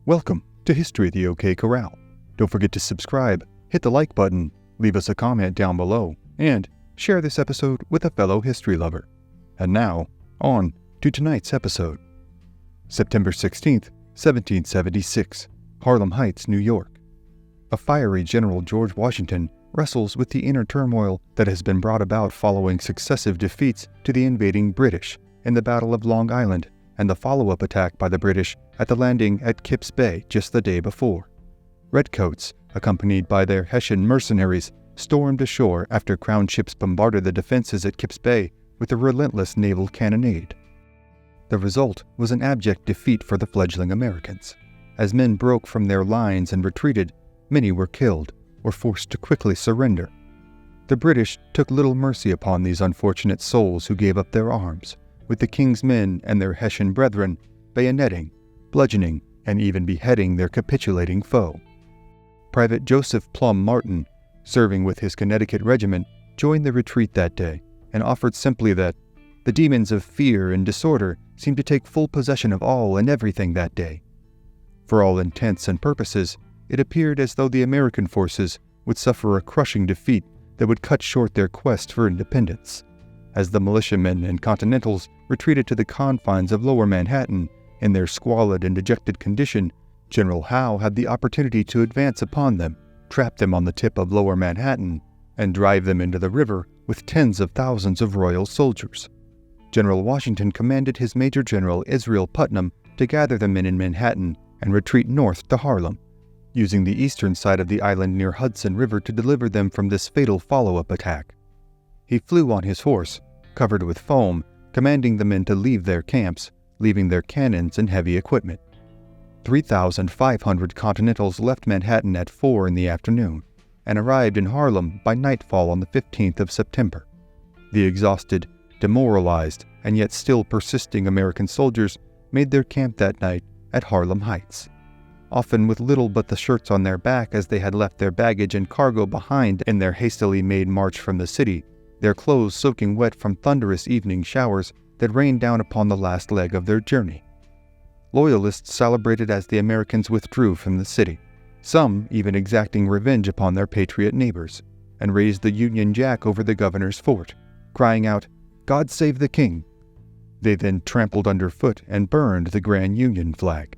Welcome to History of the OK Corral. Don't forget to subscribe, hit the like button, leave us a comment down below, and share this episode with a fellow history lover. And now, on to tonight's episode. September 16th, 1776, Harlem Heights, New York. A fiery General George Washington wrestles with the inner turmoil that has been brought about following successive defeats to the invading British in the Battle of Long Island and the follow-up attack by the British at the landing at Kips Bay just the day before. Redcoats, accompanied by their Hessian mercenaries, stormed ashore after Crown ships bombarded the defenses at Kips Bay with a relentless naval cannonade. The result was an abject defeat for the fledgling Americans. As men broke from their lines and retreated, many were killed or forced to quickly surrender. The British took little mercy upon these unfortunate souls who gave up their arms, with the King's men and their Hessian brethren bayoneting, bludgeoning, and even beheading their capitulating foe. Private Joseph Plum Martin, serving with his Connecticut regiment, joined the retreat that day and offered simply that the demons of fear and disorder seemed to take full possession of all and everything that day. For all intents and purposes, it appeared as though the American forces would suffer a crushing defeat that would cut short their quest for independence. As the militiamen and Continentals retreated to the confines of Lower Manhattan in their squalid and dejected condition, General Howe had the opportunity to advance upon them, trap them on the tip of Lower Manhattan, and drive them into the river with tens of thousands of royal soldiers. General Washington commanded his Major General Israel Putnam to gather the men in Manhattan and retreat north to Harlem, using the eastern side of the island near Hudson River to deliver them from this fatal follow-up attack. He flew on his horse, covered with foam, commanding the men to leave their camps, leaving their cannons and heavy equipment. 3,500 Continentals left Manhattan at 4 in the afternoon and arrived in Harlem by nightfall on the 15th of September. The exhausted, demoralized, and yet still persisting American soldiers made their camp that night at Harlem Heights, often with little but the shirts on their back as they had left their baggage and cargo behind in their hastily made march from the city, their clothes soaking wet from thunderous evening showers that rained down upon the last leg of their journey. Loyalists celebrated as the Americans withdrew from the city, some even exacting revenge upon their patriot neighbors, and raised the Union Jack over the governor's fort, crying out, "God save the King!" They then trampled underfoot and burned the Grand Union flag.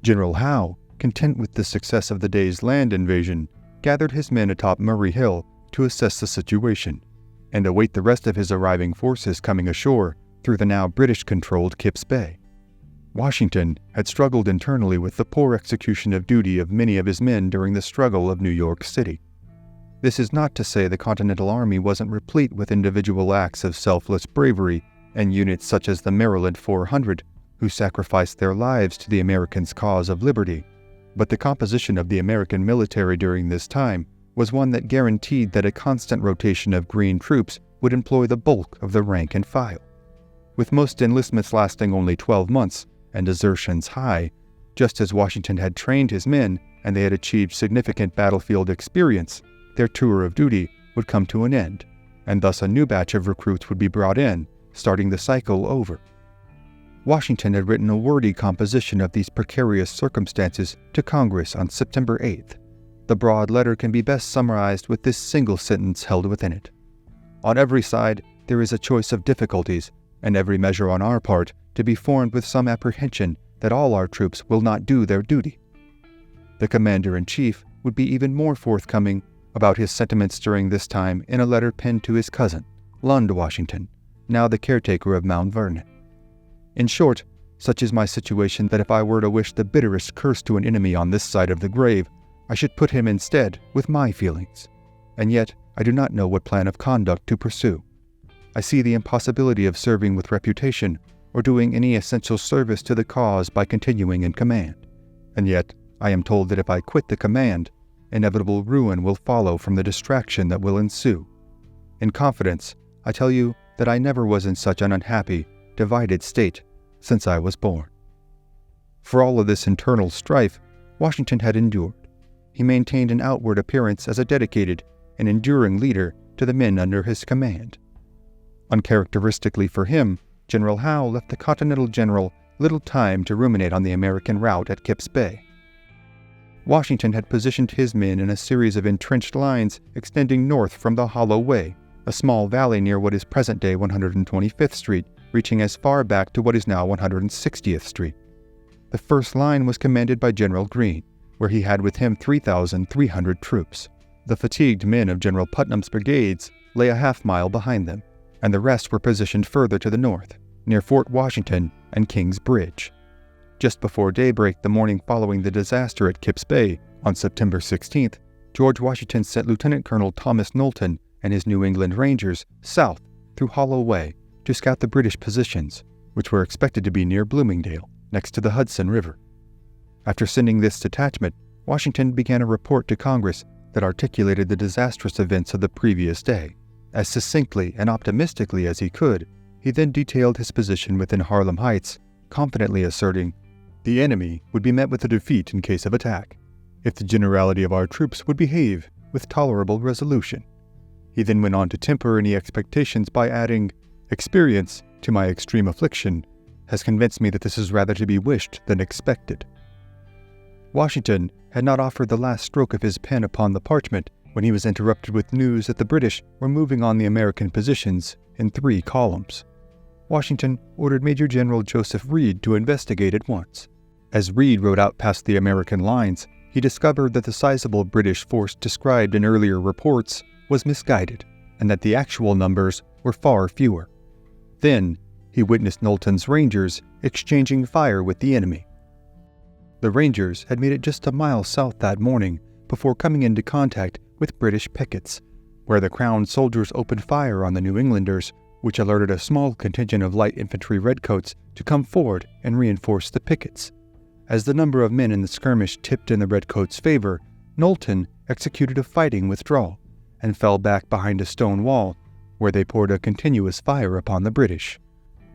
General Howe, content with the success of the day's land invasion, gathered his men atop Murray Hill to assess the situation and await the rest of his arriving forces coming ashore through the now British-controlled Kips Bay. Washington had struggled internally with the poor execution of duty of many of his men during the struggle of New York City. This is not to say the Continental Army wasn't replete with individual acts of selfless bravery and units such as the Maryland 400, who sacrificed their lives to the Americans' cause of liberty, but the composition of the American military during this time was one that guaranteed that a constant rotation of green troops would employ the bulk of the rank and file. With most enlistments lasting only 12 months and desertions high, just as Washington had trained his men and they had achieved significant battlefield experience, their tour of duty would come to an end, and thus a new batch of recruits would be brought in, starting the cycle over. Washington had written a wordy composition of these precarious circumstances to Congress on September 8th. The broad letter can be best summarized with this single sentence held within it. On every side, there is a choice of difficulties, and every measure on our part to be formed with some apprehension that all our troops will not do their duty. The Commander-in-Chief would be even more forthcoming about his sentiments during this time in a letter penned to his cousin, Lund Washington, now the caretaker of Mount Vernon. In short, such is my situation that if I were to wish the bitterest curse to an enemy on this side of the grave, I should put him instead with my feelings. And yet, I do not know what plan of conduct to pursue. I see the impossibility of serving with reputation or doing any essential service to the cause by continuing in command. And yet, I am told that if I quit the command, inevitable ruin will follow from the distraction that will ensue. In confidence, I tell you that I never was in such an unhappy, divided state since I was born. For all of this internal strife, Washington had endured. He maintained an outward appearance as a dedicated and enduring leader to the men under his command. Uncharacteristically for him, General Howe left the Continental General little time to ruminate on the American rout at Kips Bay, Washington had positioned his men in a series of entrenched lines extending north from the Hollow Way, a small valley near what is present-day 125th Street, reaching as far back to what is now 160th Street. The first line was commanded by General Greene, where he had with him 3,300 troops. The fatigued men of General Putnam's brigades lay a half-mile behind them, and the rest were positioned further to the north, near Fort Washington and King's Bridge. Just before daybreak the morning following the disaster at Kip's Bay, on September 16th, George Washington sent Lieutenant Colonel Thomas Knowlton and his New England Rangers south through Hollow Way to scout the British positions, which were expected to be near Bloomingdale, next to the Hudson River. After sending this detachment, Washington began a report to Congress that articulated the disastrous events of the previous day. As succinctly and optimistically as he could, he then detailed his position within Harlem Heights, confidently asserting, "The enemy would be met with a defeat in case of attack, if the generality of our troops would behave with tolerable resolution." He then went on to temper any expectations by adding, "Experience, to my extreme affliction, has convinced me that this is rather to be wished than expected." Washington had not offered the last stroke of his pen upon the parchment when he was interrupted with news that the British were moving on the American positions in 3 columns. Washington ordered Major General Joseph Reed to investigate at once. As Reed rode out past the American lines, he discovered that the sizable British force described in earlier reports was misguided, and that the actual numbers were far fewer. Then, he witnessed Knowlton's Rangers exchanging fire with the enemy. The Rangers had made it just a mile south that morning before coming into contact with British pickets, where the Crown soldiers opened fire on the New Englanders, which alerted a small contingent of light infantry redcoats to come forward and reinforce the pickets. As the number of men in the skirmish tipped in the redcoats' favor, Knowlton executed a fighting withdrawal and fell back behind a stone wall, where they poured a continuous fire upon the British.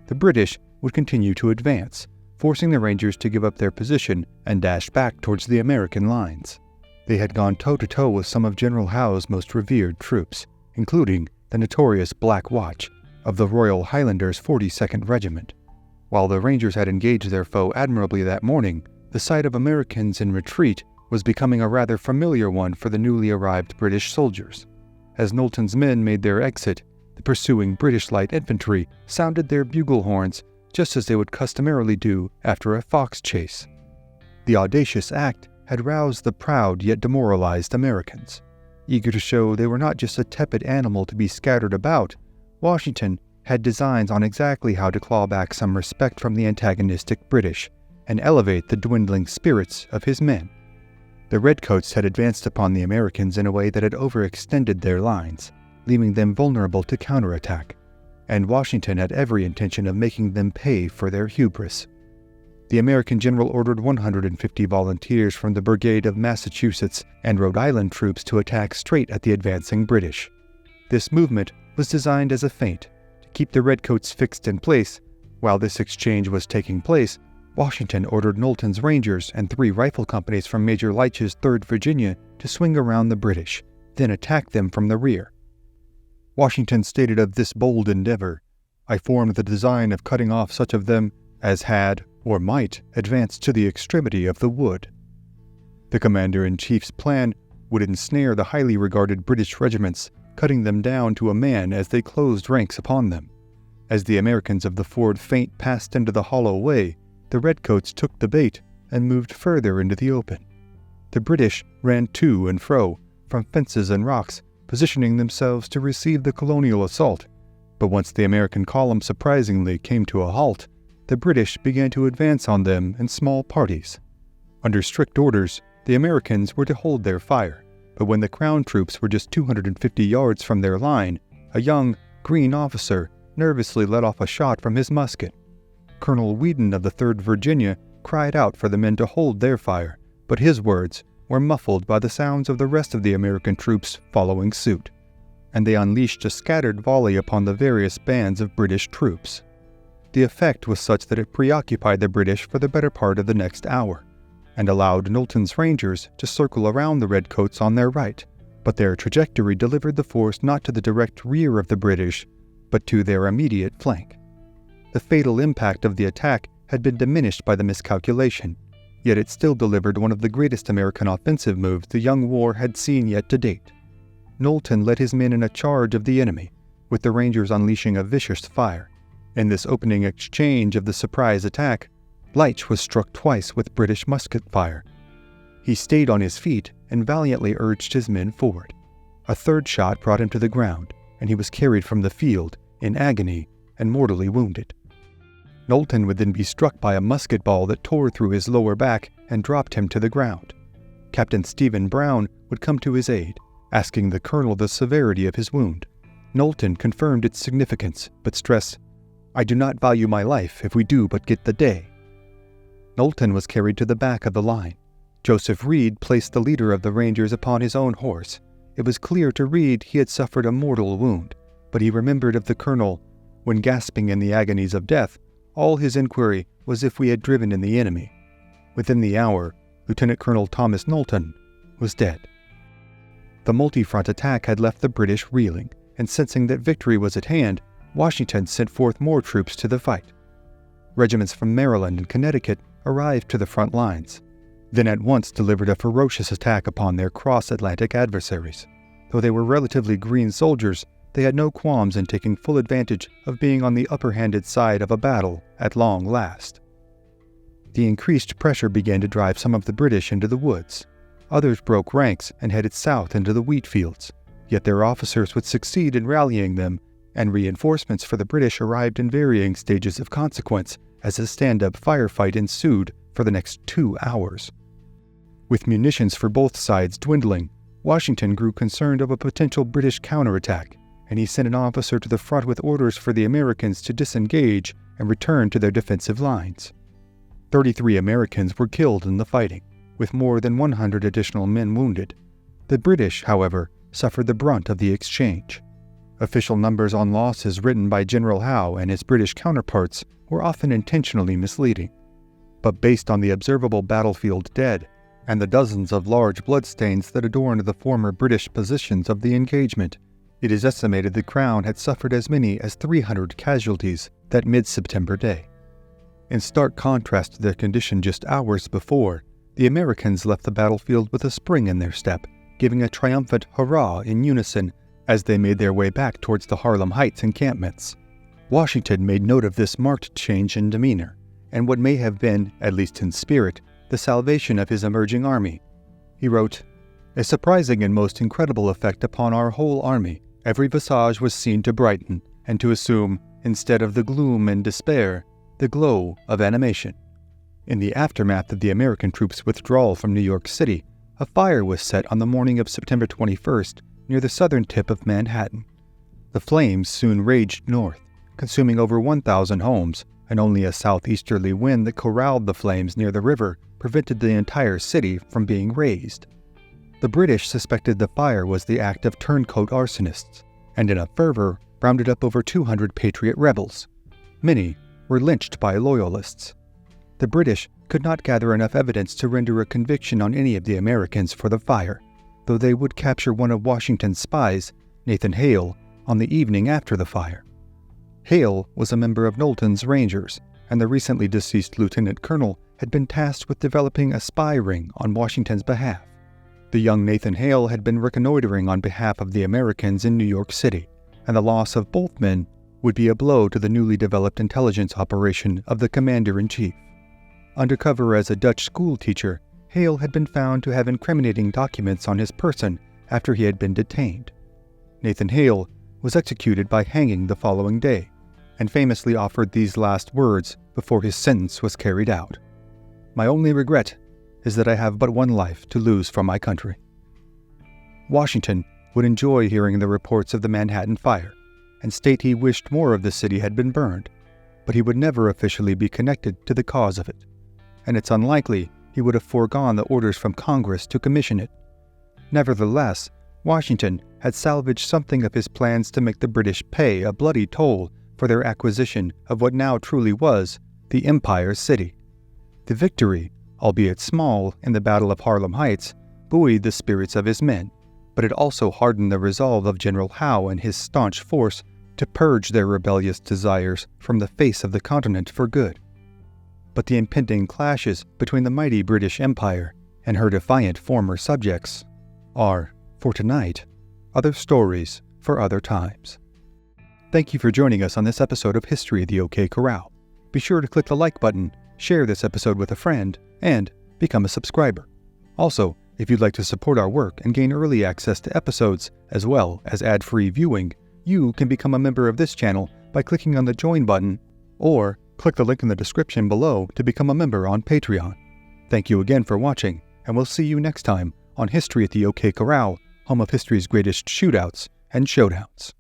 The British would continue to advance, forcing the Rangers to give up their position and dash back towards the American lines. They had gone toe-to-toe with some of General Howe's most revered troops, including the notorious Black Watch of the Royal Highlanders 42nd Regiment. While the Rangers had engaged their foe admirably that morning, the sight of Americans in retreat was becoming a rather familiar one for the newly arrived British soldiers. As Knowlton's men made their exit, the pursuing British light infantry sounded their bugle horns just as they would customarily do after a fox chase. The audacious act had roused the proud yet demoralized Americans. Eager to show they were not just a tepid animal to be scattered about, Washington had designs on exactly how to claw back some respect from the antagonistic British and elevate the dwindling spirits of his men. The redcoats had advanced upon the Americans in a way that had overextended their lines, leaving them vulnerable to counterattack, and Washington had every intention of making them pay for their hubris. The American general ordered 150 volunteers from the Brigade of Massachusetts and Rhode Island troops to attack straight at the advancing British. This movement was designed as a feint to keep the redcoats fixed in place. While this exchange was taking place, Washington ordered Knowlton's Rangers and 3 rifle companies from Major Leitch's 3rd Virginia to swing around the British, then attack them from the rear. Washington stated of this bold endeavor, "I formed the design of cutting off such of them as had, or might, advance to the extremity of the wood." The commander-in-chief's plan would ensnare the highly regarded British regiments, cutting them down to a man as they closed ranks upon them. As the Americans of the forward feint passed into the Hollow Way, the redcoats took the bait and moved further into the open. The British ran to and fro, from fences and rocks, positioning themselves to receive the colonial assault. But once the American column surprisingly came to a halt, the British began to advance on them in small parties. Under strict orders, the Americans were to hold their fire, but when the Crown troops were just 250 yards from their line, a young, green officer nervously let off a shot from his musket. Colonel Wheaton of the 3rd Virginia cried out for the men to hold their fire, but his words were muffled by the sounds of the rest of the American troops following suit, and they unleashed a scattered volley upon the various bands of British troops. The effect was such that it preoccupied the British for the better part of the next hour, and allowed Knowlton's Rangers to circle around the redcoats on their right, but their trajectory delivered the force not to the direct rear of the British, but to their immediate flank. The fatal impact of the attack had been diminished by the miscalculation. yet it still delivered one of the greatest American offensive moves the young war had seen yet to date. Knowlton led his men in a charge of the enemy, with the Rangers unleashing a vicious fire. In this opening exchange of the surprise attack, Leitch was struck twice with British musket fire. He stayed on his feet and valiantly urged his men forward. A third shot brought him to the ground, and he was carried from the field in agony and mortally wounded. Knowlton would then be struck by a musket ball that tore through his lower back and dropped him to the ground. Captain Stephen Brown would come to his aid, asking the colonel the severity of his wound. Knowlton confirmed its significance, but stressed, "I do not value my life if we do but get the day." Knowlton was carried to the back of the line. Joseph Reed placed the leader of the Rangers upon his own horse. It was clear to Reed he had suffered a mortal wound, but he remembered of the colonel, when gasping in the agonies of death, all his inquiry was if we had driven in the enemy. Within the hour, Lieutenant Colonel Thomas Knowlton was dead. The multi-front attack had left the British reeling, and sensing that victory was at hand, Washington sent forth more troops to the fight. Regiments from Maryland and Connecticut arrived to the front lines, then at once delivered a ferocious attack upon their cross-Atlantic adversaries. Though they were relatively green soldiers, they had no qualms in taking full advantage of being on the upper-handed side of a battle at long last. The increased pressure began to drive some of the British into the woods. Others broke ranks and headed south into the wheat fields, yet their officers would succeed in rallying them, and reinforcements for the British arrived in varying stages of consequence as a stand-up firefight ensued for the next 2 hours. With munitions for both sides dwindling, Washington grew concerned of a potential British counterattack, and he sent an officer to the front with orders for the Americans to disengage and return to their defensive lines. 33 Americans were killed in the fighting, with more than 100 additional men wounded. The British, however, suffered the brunt of the exchange. Official numbers on losses written by General Howe and his British counterparts were often intentionally misleading, but based on the observable battlefield dead and the dozens of large bloodstains that adorned the former British positions of the engagement, it is estimated the Crown had suffered as many as 300 casualties that mid-September day. In stark contrast to their condition just hours before, the Americans left the battlefield with a spring in their step, giving a triumphant hurrah in unison as they made their way back towards the Harlem Heights encampments. Washington made note of this marked change in demeanor, and what may have been, at least in spirit, the salvation of his emerging army. He wrote, "A surprising and most incredible effect upon our whole army. Every visage was seen to brighten, and to assume, instead of the gloom and despair, the glow of animation." In the aftermath of the American troops' withdrawal from New York City, a fire was set on the morning of September 21st near the southern tip of Manhattan. The flames soon raged north, consuming over 1,000 homes, and only a southeasterly wind that corralled the flames near the river prevented the entire city from being razed. The British suspected the fire was the act of turncoat arsonists, and in a fervor rounded up over 200 patriot rebels. Many were lynched by loyalists. The British could not gather enough evidence to render a conviction on any of the Americans for the fire, though they would capture one of Washington's spies, Nathan Hale, on the evening after the fire. Hale was a member of Knowlton's Rangers, and the recently deceased lieutenant colonel had been tasked with developing a spy ring on Washington's behalf. The young Nathan Hale had been reconnoitering on behalf of the Americans in New York City, and the loss of both men would be a blow to the newly developed intelligence operation of the commander-in-chief. Undercover as a Dutch schoolteacher, Hale had been found to have incriminating documents on his person after he had been detained. Nathan Hale was executed by hanging the following day, and famously offered these last words before his sentence was carried out: "My only regret is that I have but one life to lose for my country." Washington would enjoy hearing the reports of the Manhattan fire, and state he wished more of the city had been burned, but he would never officially be connected to the cause of it, and it's unlikely he would have foregone the orders from Congress to commission it. Nevertheless, Washington had salvaged something of his plans to make the British pay a bloody toll for their acquisition of what now truly was the Empire City. The victory, albeit small, in the Battle of Harlem Heights, buoyed the spirits of his men, but it also hardened the resolve of General Howe and his staunch force to purge their rebellious desires from the face of the continent for good. but the impending clashes between the mighty British Empire and her defiant former subjects are, for tonight, other stories for other times. Thank you for joining us on this episode of History of the OK Corral. Be sure to click the like button, share this episode with a friend, and become a subscriber. Also, if you'd like to support our work and gain early access to episodes, as well as ad-free viewing, you can become a member of this channel by clicking on the Join button, or click the link in the description below to become a member on Patreon. Thank you again for watching, and we'll see you next time on History at the OK Corral, home of history's greatest shootouts and showdowns.